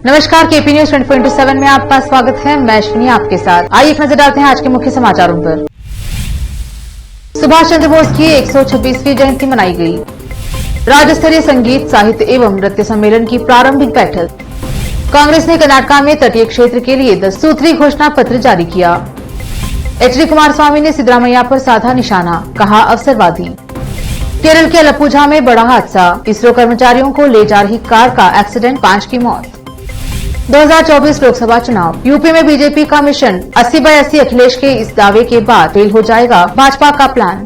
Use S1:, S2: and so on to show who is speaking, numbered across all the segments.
S1: नमस्कार, KP news 24/7 में आपका स्वागत है। मैं अश्विनी आपके साथ। आइए एक नजर डालते हैं आज के मुख्य समाचारों पर। सुभाष चंद्र बोस की 126वीं जयंती मनाई गई। राज्य स्तरीय संगीत, साहित्य एवं नृत्य सम्मेलन की प्रारंभिक बैठक। कांग्रेस ने कर्नाटक में तटीय क्षेत्र के लिए 10 सूत्री घोषणा पत्र जारी किया। एच.डी. कुमारस्वामी ने सिद्धरामैया पर साधा निशाना, कहा अवसरवादी। केरल के अलप्पुझा में बड़ा हादसा, इसरो कर्मचारियों को ले जा रही कार का एक्सीडेंट, 5 की मौत। 2024 लोकसभा चुनाव, यूपी में बीजेपी का मिशन 80/80 अखिलेश के इस दावे के बाद फेल हो जाएगा भाजपा का प्लान।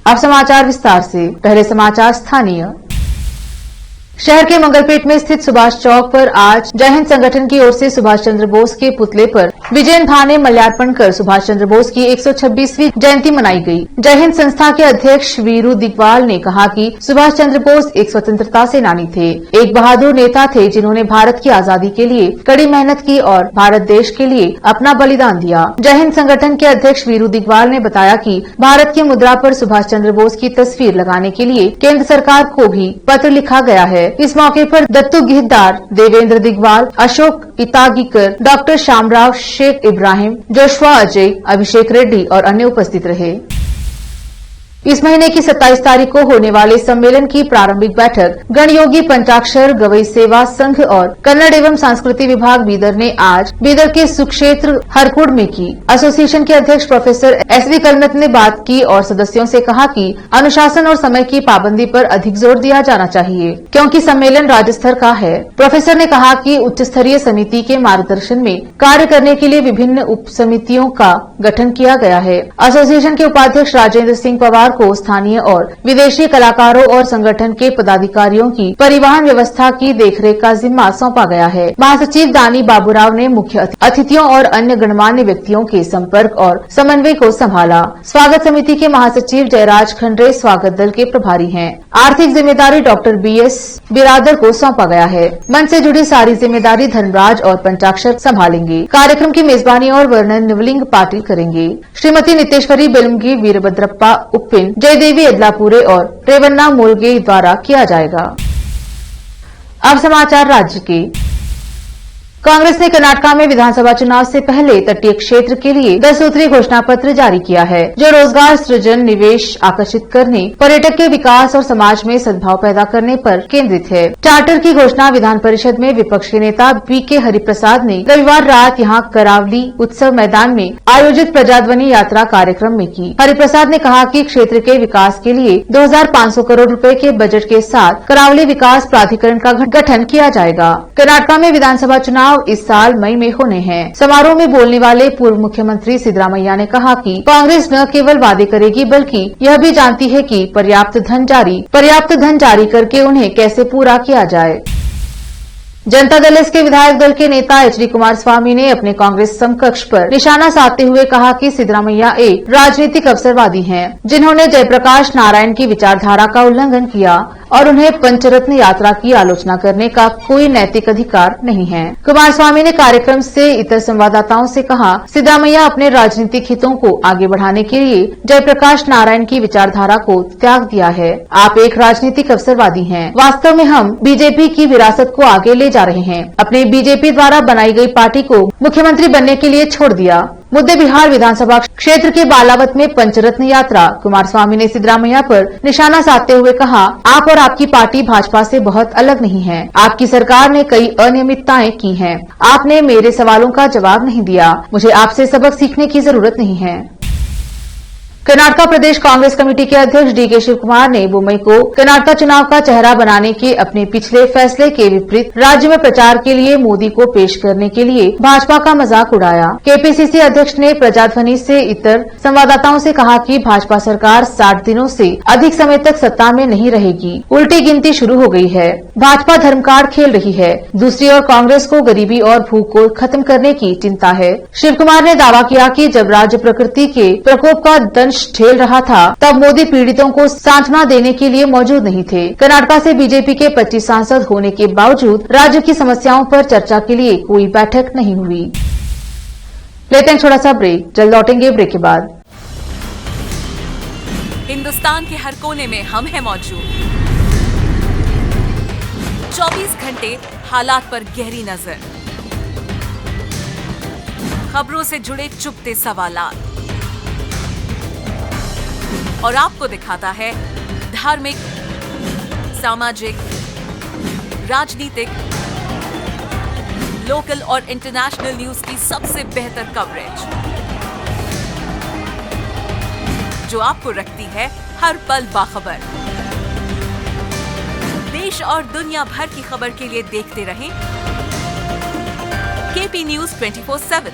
S1: अब समाचार विस्तार से। पहले समाचार स्थानीय। शहर के मंगलपेट में स्थित सुभाष चौक पर आज जय हिंद संगठन की ओर से सुभाष चंद्र बोस के पुतले पर विजयन भा ने माल्यार्पण कर सुभाष चंद्र बोस की 126वीं जयंती मनाई गई। जय हिंद संस्था के अध्यक्ष वीरू दिगवाल ने कहा कि सुभाष चंद्र बोस एक स्वतंत्रता सेनानी थे, एक बहादुर नेता थे जिन्होंने भारत की आजादी के लिए कड़ी मेहनत की और भारत देश के लिए अपना बलिदान दिया। जय हिंद संगठन के अध्यक्ष वीरू दिगवाल ने बताया कि भारत की मुद्रा पर सुभाष चंद्र बोस की तस्वीर लगाने के लिए केंद्र सरकार को भी पत्र लिखा गया है। इस मौके पर दत्तू गिरदार, देवेंद्र दिगवाल, अशोक इतागीकर, डॉक्टर शामराव, शेख इब्राहिम, जोशवा अजय, अभिषेक रेड्डी और अन्य उपस्थित रहे। इस महीने की 27 तारीख को होने वाले सम्मेलन की प्रारंभिक बैठक गणयोगी पंचाक्षर गवई सेवा संघ और कन्नड़ एवं संस्कृति विभाग बीदर ने आज बीदर के सुक्षेत्र हरकुड़ में की। एसोसिएशन के अध्यक्ष प्रोफेसर एस.वी. कलमत ने बात की और सदस्यों से कहा कि अनुशासन और समय की पाबंदी पर अधिक जोर दिया जाना चाहिए, क्योंकि सम्मेलन राज्य स्तर का है। प्रोफेसर ने कहा कि उच्च स्तरीय समिति के मार्गदर्शन में कार्य करने के लिए विभिन्न उप समितियों का गठन किया गया है। एसोसिएशन के उपाध्यक्ष राजेंद्र सिंह पवार को स्थानीय और विदेशी कलाकारों और संगठन के पदाधिकारियों की परिवहन व्यवस्था की देखरेख का जिम्मा सौंपा गया है। महासचिव दानी बाबूराव ने मुख्य अतिथियों और अन्य गणमान्य व्यक्तियों के संपर्क और समन्वय को संभाला। स्वागत समिति के महासचिव जयराज खंडरे स्वागत दल के प्रभारी हैं। आर्थिक जिम्मेदारी डॉक्टर बी.एस. बिरादर को सौंपा गया है। मंच से जुड़ी सारी जिम्मेदारी धर्मराज और पंचाक्षर संभालेंगे। कार्यक्रम की मेजबानी और वर्णन निवलिंग पाटिल करेंगे। श्रीमती नितेश्वरी बेलमगी, वीरभद्रप्पा उप्पिन, जयदेवी अदलापुरे और रेवन्ना मोलगे द्वारा किया जाएगा। अब समाचार राज्य के। कांग्रेस ने कर्नाटक में विधानसभा चुनाव से पहले तटीय क्षेत्र के लिए 10 सूत्रीय घोषणा पत्र जारी किया है, जो रोजगार सृजन, निवेश आकर्षित करने, पर्यटक के विकास और समाज में सद्भाव पैदा करने पर केंद्रित है। चार्टर की घोषणा विधान परिषद में विपक्ष के नेता बी.के. हरिप्रसाद ने रविवार रात यहां करावली उत्सव मैदान में आयोजित प्रजाध्वनि यात्रा कार्यक्रम में की। हरिप्रसाद ने कहा कि क्षेत्र के विकास के लिए 2500 करोड़ रुपए के बजट के साथ करावली विकास प्राधिकरण का गठन किया जाएगा। कर्नाटक में विधानसभा चुनाव इस साल मई में होने हैं। समारोह में बोलने वाले पूर्व मुख्यमंत्री सिद्धरामैया ने कहा कि कांग्रेस न केवल वादे करेगी बल्कि यह भी जानती है कि पर्याप्त धन जारी करके उन्हें कैसे पूरा किया जाए। जनता दल एस के विधायक दल के नेता एच.डी. कुमारस्वामी ने अपने कांग्रेस समकक्ष पर निशाना साधते हुए कहा कि सिद्धरामैया एक राजनीतिक अवसरवादी हैं, जिन्होंने जयप्रकाश नारायण की विचारधारा का उल्लंघन किया और उन्हें पंचरत्न यात्रा की आलोचना करने का कोई नैतिक अधिकार नहीं है। कुमारस्वामी ने कार्यक्रम से इतर संवाददाताओं से कहा, सिद्धरामैया अपने राजनीतिक हितों को आगे बढ़ाने के लिए जयप्रकाश नारायण की विचारधारा को त्याग दिया है। आप एक राजनीतिक अवसरवादी हैं। वास्तव में हम बीजेपी की विरासत को आगे ले जा रहे हैं। अपने बीजेपी द्वारा बनाई गई पार्टी को मुख्यमंत्री बनने के लिए छोड़ दिया। मुद्दे बिहार विधानसभा क्षेत्र के बालावत में पंचरत्न यात्रा। कुमारस्वामी ने सिद्धरामैया पर निशाना साधते हुए कहा, आप और आपकी पार्टी भाजपा से बहुत अलग नहीं है। आपकी सरकार ने कई अनियमितताएं की हैं। आपने मेरे सवालों का जवाब नहीं दिया। मुझे आपसे सबक सीखने की जरूरत नहीं है। कर्नाटक प्रदेश कांग्रेस कमेटी के अध्यक्ष डी.के. शिव कुमार ने मुंबई को कर्नाटक चुनाव का चेहरा बनाने के अपने पिछले फैसले के विपरीत राज्य में प्रचार के लिए मोदी को पेश करने के लिए भाजपा का मजाक उड़ाया। केपीसीसी अध्यक्ष ने प्रजाध्वनि से इतर संवाददाताओं से कहा कि भाजपा सरकार 60 दिनों से अधिक समय तक सत्ता में नहीं रहेगी। उल्टी गिनती शुरू हो गई है। भाजपा धर्म कार्ड खेल रही है। दूसरी ओर कांग्रेस को गरीबी और भूख को खत्म करने की चिंता है। शिव कुमार ने दावा किया कि जब राज्य प्रकृति के प्रकोप का दंश झेल रहा था, तब मोदी पीड़ितों को सांत्वना देने के लिए मौजूद नहीं थे। कर्नाटक से बीजेपी के 25 सांसद होने के बावजूद राज्य की समस्याओं पर चर्चा के लिए कोई बैठक नहीं हुई। लेते हैं छोटा सा ब्रेक, जल्द लौटेंगे ब्रेक के बाद।
S2: हिंदुस्तान के हर कोने में हम हैं मौजूद। 24 घंटे हालात पर गहरी नजर, खबरों से जुड़े चुपते सवालात, और आपको दिखाता है धार्मिक, सामाजिक, राजनीतिक, लोकल और इंटरनेशनल न्यूज की सबसे बेहतर कवरेज, जो आपको रखती है हर पल बाखबर। देश और दुनिया भर की खबर के लिए देखते रहें KP news 24/7।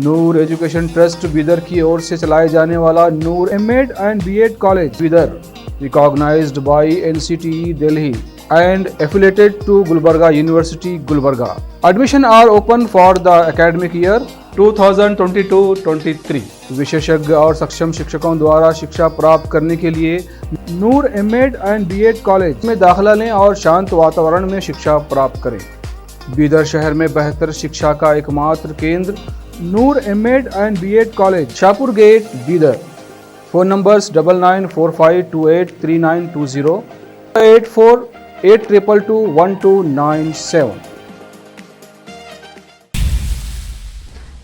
S3: Noor education trust Bidar की ओर से चलाए जाने वाला Noor MEd and BEd college Bidar, recognized by NCTE Delhi and affiliated to Gulbarga University, Gulbarga. Admission are open for the academic year 2022-23. विशेषज्ञ और सक्षम शिक्षकों द्वारा शिक्षा प्राप्त करने के लिए नूर एमएड एंड बीएड कॉलेज में दाखिला लें और शांत वातावरण में शिक्षा प्राप्त करें। बीदर शहर में बेहतर शिक्षा का एकमात्र केंद्र Noor MEd and BEd college, Shahpur gate, Bidar. Phone numbers 9945283920, 8482221297।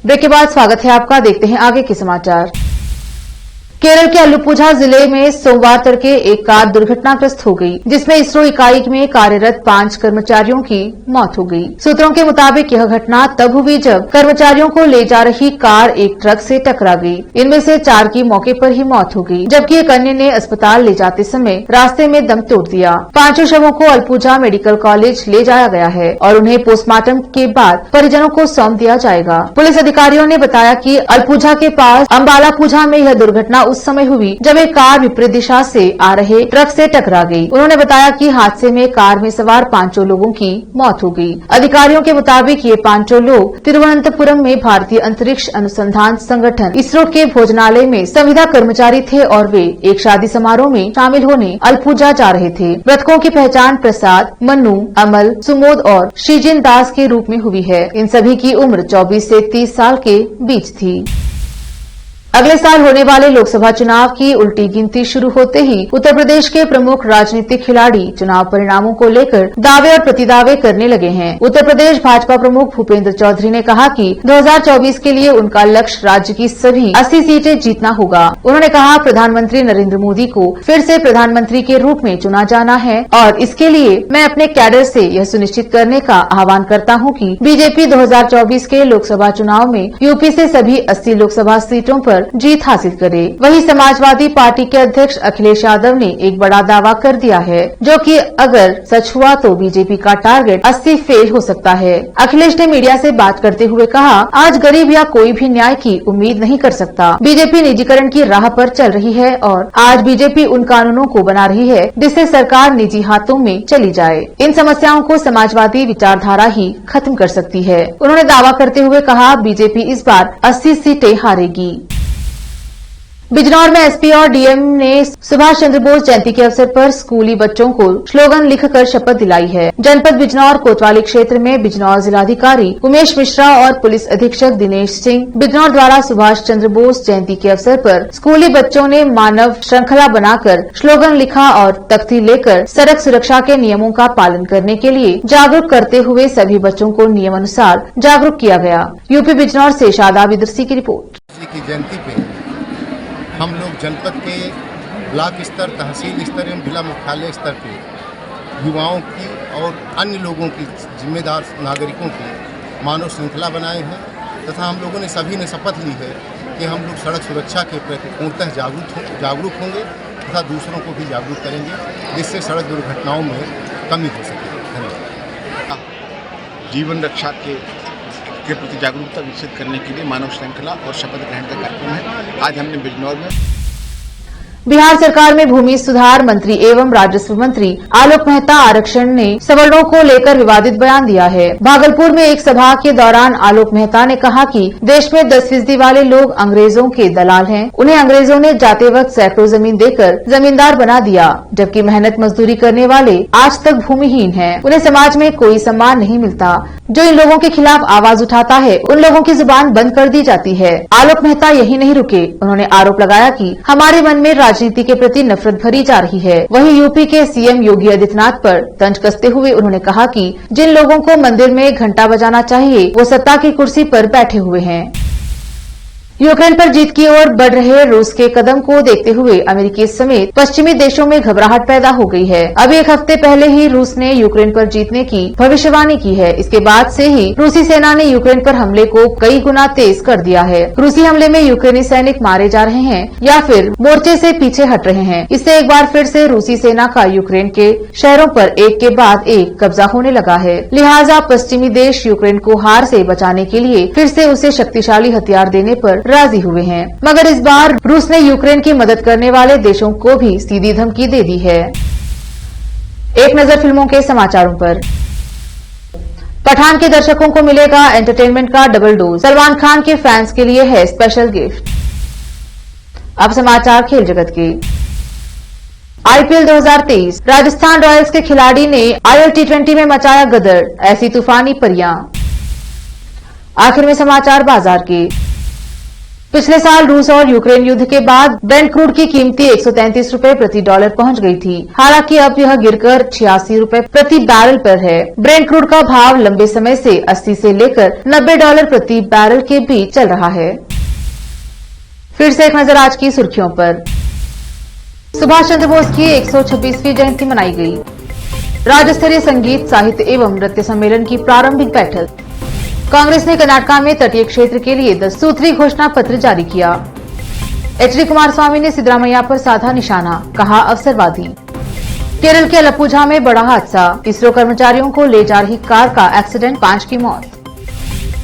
S1: Break के बाद स्वागत है आपका। देखते हैं आगे के समाचार। केरल के अल्लुपुझा जिले में सोमवार तड़के एक कार दुर्घटनाग्रस्त हो गई, जिसमें इसरो इकाई में कार्यरत 5 कर्मचारियों की मौत हो गई। सूत्रों के मुताबिक यह घटना तब हुई जब कर्मचारियों को ले जा रही कार एक ट्रक से टकरा गई। इनमें से 4 की मौके पर ही मौत हो गई, जबकि एक अन्य ने अस्पताल ले जाते समय रास्ते में दम तोड़ दिया। 5 शवों को अल्लुपुझा मेडिकल कॉलेज ले जाया गया है और उन्हें पोस्टमार्टम के बाद परिजनों को सौंप दिया जाएगा। पुलिस अधिकारियों ने बताया कि अल्लुपुझा के पास अम्बालापुझा में यह दुर्घटना उस समय हुई जब एक कार विपरीत दिशा से आ रहे ट्रक से टकरा गई। उन्होंने बताया कि हादसे में कार में सवार 5 लोगों की मौत हो गई। अधिकारियों के मुताबिक ये 5 लोग तिरुवनंतपुरम में भारतीय अंतरिक्ष अनुसंधान संगठन इसरो के भोजनालय में संविदा कर्मचारी थे और वे एक शादी समारोह में शामिल होने अल्लुपुझा जा रहे थे। मृतकों की पहचान प्रसाद, मन्नू, अमल, सुमोद और श्रीजिन दास के रूप में हुई है। इन सभी की उम्र 24 से 30 साल के बीच थी। अगले साल होने वाले लोकसभा चुनाव की उल्टी गिनती शुरू होते ही उत्तर प्रदेश के प्रमुख राजनीतिक खिलाड़ी चुनाव परिणामों को लेकर दावे और प्रतिदावे करने लगे हैं। उत्तर प्रदेश भाजपा प्रमुख भूपेंद्र चौधरी ने कहा कि 2024 के लिए उनका लक्ष्य राज्य की सभी 80 सीटें जीतना होगा। उन्होंने कहा, प्रधानमंत्री नरेंद्र मोदी को फिर से प्रधानमंत्री के रूप में चुना जाना है और इसके लिए मैं अपने कैडर से यह सुनिश्चित करने का आह्वान करता हूँ कि बीजेपी 2024 के लोकसभा चुनाव में यूपी से सभी 80 लोकसभा सीटों पर जीत हासिल करे। वहीं समाजवादी पार्टी के अध्यक्ष अखिलेश यादव ने एक बड़ा दावा कर दिया है, जो कि अगर सच हुआ तो बीजेपी का टारगेट 80 फेल हो सकता है। अखिलेश ने मीडिया से बात करते हुए कहा, आज गरीब या कोई भी न्याय की उम्मीद नहीं कर सकता। बीजेपी निजीकरण की राह पर चल रही है और आज बीजेपी उन कानूनों को बना रही है जिससे सरकार निजी हाथों में चली जाए। इन समस्याओं को समाजवादी विचारधारा ही खत्म कर सकती है। उन्होंने दावा करते हुए कहा, बीजेपी इस बार 80 सीटें हारेगी। बिजनौर में एसपी और डीएम ने सुभाष चंद्र बोस जयंती के अवसर पर स्कूली बच्चों को स्लोगन लिखकर शपथ दिलाई है। जनपद बिजनौर कोतवाली क्षेत्र में बिजनौर जिलाधिकारी उमेश मिश्रा और पुलिस अधीक्षक दिनेश सिंह बिजनौर द्वारा सुभाष चंद्र बोस जयंती के अवसर पर स्कूली बच्चों ने मानव श्रृंखला बनाकर स्लोगन लिखा और तख्ती लेकर सड़क सुरक्षा के नियमों का पालन करने के लिए जागरूक करते हुए सभी बच्चों को नियमानुसार जागरूक किया गया। यूपी बिजनौर से शादाब इदरसी की रिपोर्ट।
S4: हम लोग जनपद के ब्लॉक स्तर, तहसील स्तर एवं जिला मुख्यालय स्तर पे युवाओं की और अन्य लोगों की, जिम्मेदार नागरिकों की मानव श्रृंखला बनाए हैं तथा हम लोगों ने सभी ने शपथ ली है कि हम लोग सड़क सुरक्षा के प्रति पूर्णतः जागरूक होंगे तथा दूसरों को भी जागरूक करेंगे, जिससे सड़क दुर्घटनाओं में कमी हो सके। धन्यवाद।
S5: जीवन रक्षा के प्रति जागरूकता विकसित करने के लिए मानव श्रृंखला और शपथ ग्रहण का कार्यक्रम है। आज हमने बिजनौर में
S1: बिहार सरकार में भूमि सुधार मंत्री एवं राजस्व मंत्री आलोक मेहता आरक्षण ने सवर्णों को लेकर विवादित बयान दिया है। भागलपुर में एक सभा के दौरान आलोक मेहता ने कहा कि देश में 10% वाले लोग अंग्रेजों के दलाल हैं। उन्हें अंग्रेजों ने जाते वक्त सैकड़ों जमीन देकर जमींदार बना दिया, जबकि मेहनत मजदूरी करने वाले आज तक भूमिहीन हैं। उन्हें समाज में कोई सम्मान नहीं मिलता। जो इन लोगों के खिलाफ आवाज उठाता है उन लोगों की जुबान बंद कर दी जाती है। आलोक मेहता यही नहीं रुके, उन्होंने आरोप लगाया कि हमारे मन में राजनीति के प्रति नफरत भरी जा रही है। वहीं यूपी के सीएम योगी आदित्यनाथ पर तंज कसते हुए उन्होंने कहा कि जिन लोगों को मंदिर में घंटा बजाना चाहिए वो सत्ता की कुर्सी पर बैठे हुए हैं। यूक्रेन पर जीत की ओर बढ़ रहे रूस के कदम को देखते हुए अमेरिकी समेत पश्चिमी देशों में घबराहट पैदा हो गई है। अभी एक हफ्ते पहले ही रूस ने यूक्रेन पर जीतने की भविष्यवाणी की है। इसके बाद से ही रूसी सेना ने यूक्रेन पर हमले को कई गुना तेज कर दिया है। रूसी हमले में यूक्रेनी सैनिक मारे जा रहे हैं या फिर मोर्चे से पीछे हट रहे हैं। इससे एक बार फिर से रूसी सेना का यूक्रेन के शहरों पर एक के बाद एक कब्जा होने लगा है। लिहाजा पश्चिमी देश यूक्रेन को हार से बचाने के लिए फिर से उसे शक्तिशाली हथियार देने पर राजी हुए हैं। मगर इस बार रूस ने यूक्रेन की मदद करने वाले देशों को भी सीधी धमकी दे दी है। एक नजर फिल्मों के समाचारों पर। पठान के दर्शकों को मिलेगा एंटरटेनमेंट का डबल डोज। सलमान खान के फैंस के लिए है स्पेशल गिफ्ट। अब समाचार खेल जगत के। आईपीएल 2023 राजस्थान रॉयल्स के खिलाड़ी ने आईएल T20 में मचाया गदर, ऐसी तूफानी परियां। आखिर में समाचार बाजार के। पिछले साल रूस और यूक्रेन युद्ध के बाद ब्रेंट क्रूड की कीमती 133 रुपए प्रति डॉलर पहुंच गई थी। हालांकि अब यह गिरकर 86 रुपए प्रति बैरल पर है। ब्रेंट क्रूड का भाव लंबे समय से 80 से लेकर $90 प्रति बैरल के बीच चल रहा है। फिर से एक नजर आज की सुर्खियों पर। सुभाष चंद्र बोस की 126वीं जयंती मनाई गई। राज्य स्तरीय संगीत, साहित्य एवं नृत्य सम्मेलन की प्रारंभिक बैठक। कांग्रेस ने कर्नाटक में तटीय क्षेत्र के लिए 10 सूत्री घोषणा पत्र जारी किया। एचडी कुमारस्वामी ने सिद्धरामैया पर साधा निशाना, कहा अवसरवादी। केरल के अलप्पुझा में बड़ा हादसा, इसरो कर्मचारियों को ले जा रही कार का एक्सीडेंट, 5 की मौत।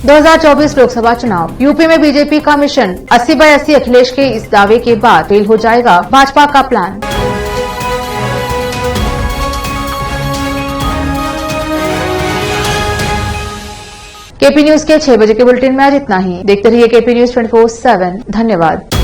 S1: 2024 लोकसभा चुनाव, यूपी में बीजेपी का मिशन 80/80 अखिलेश के इस दावे के बाद फेल हो जाएगा भाजपा का प्लान। केपी न्यूज के 6 बजे के बुलेटिन में आज इतना ही। देखते रहिए केपी न्यूज 24/7। धन्यवाद।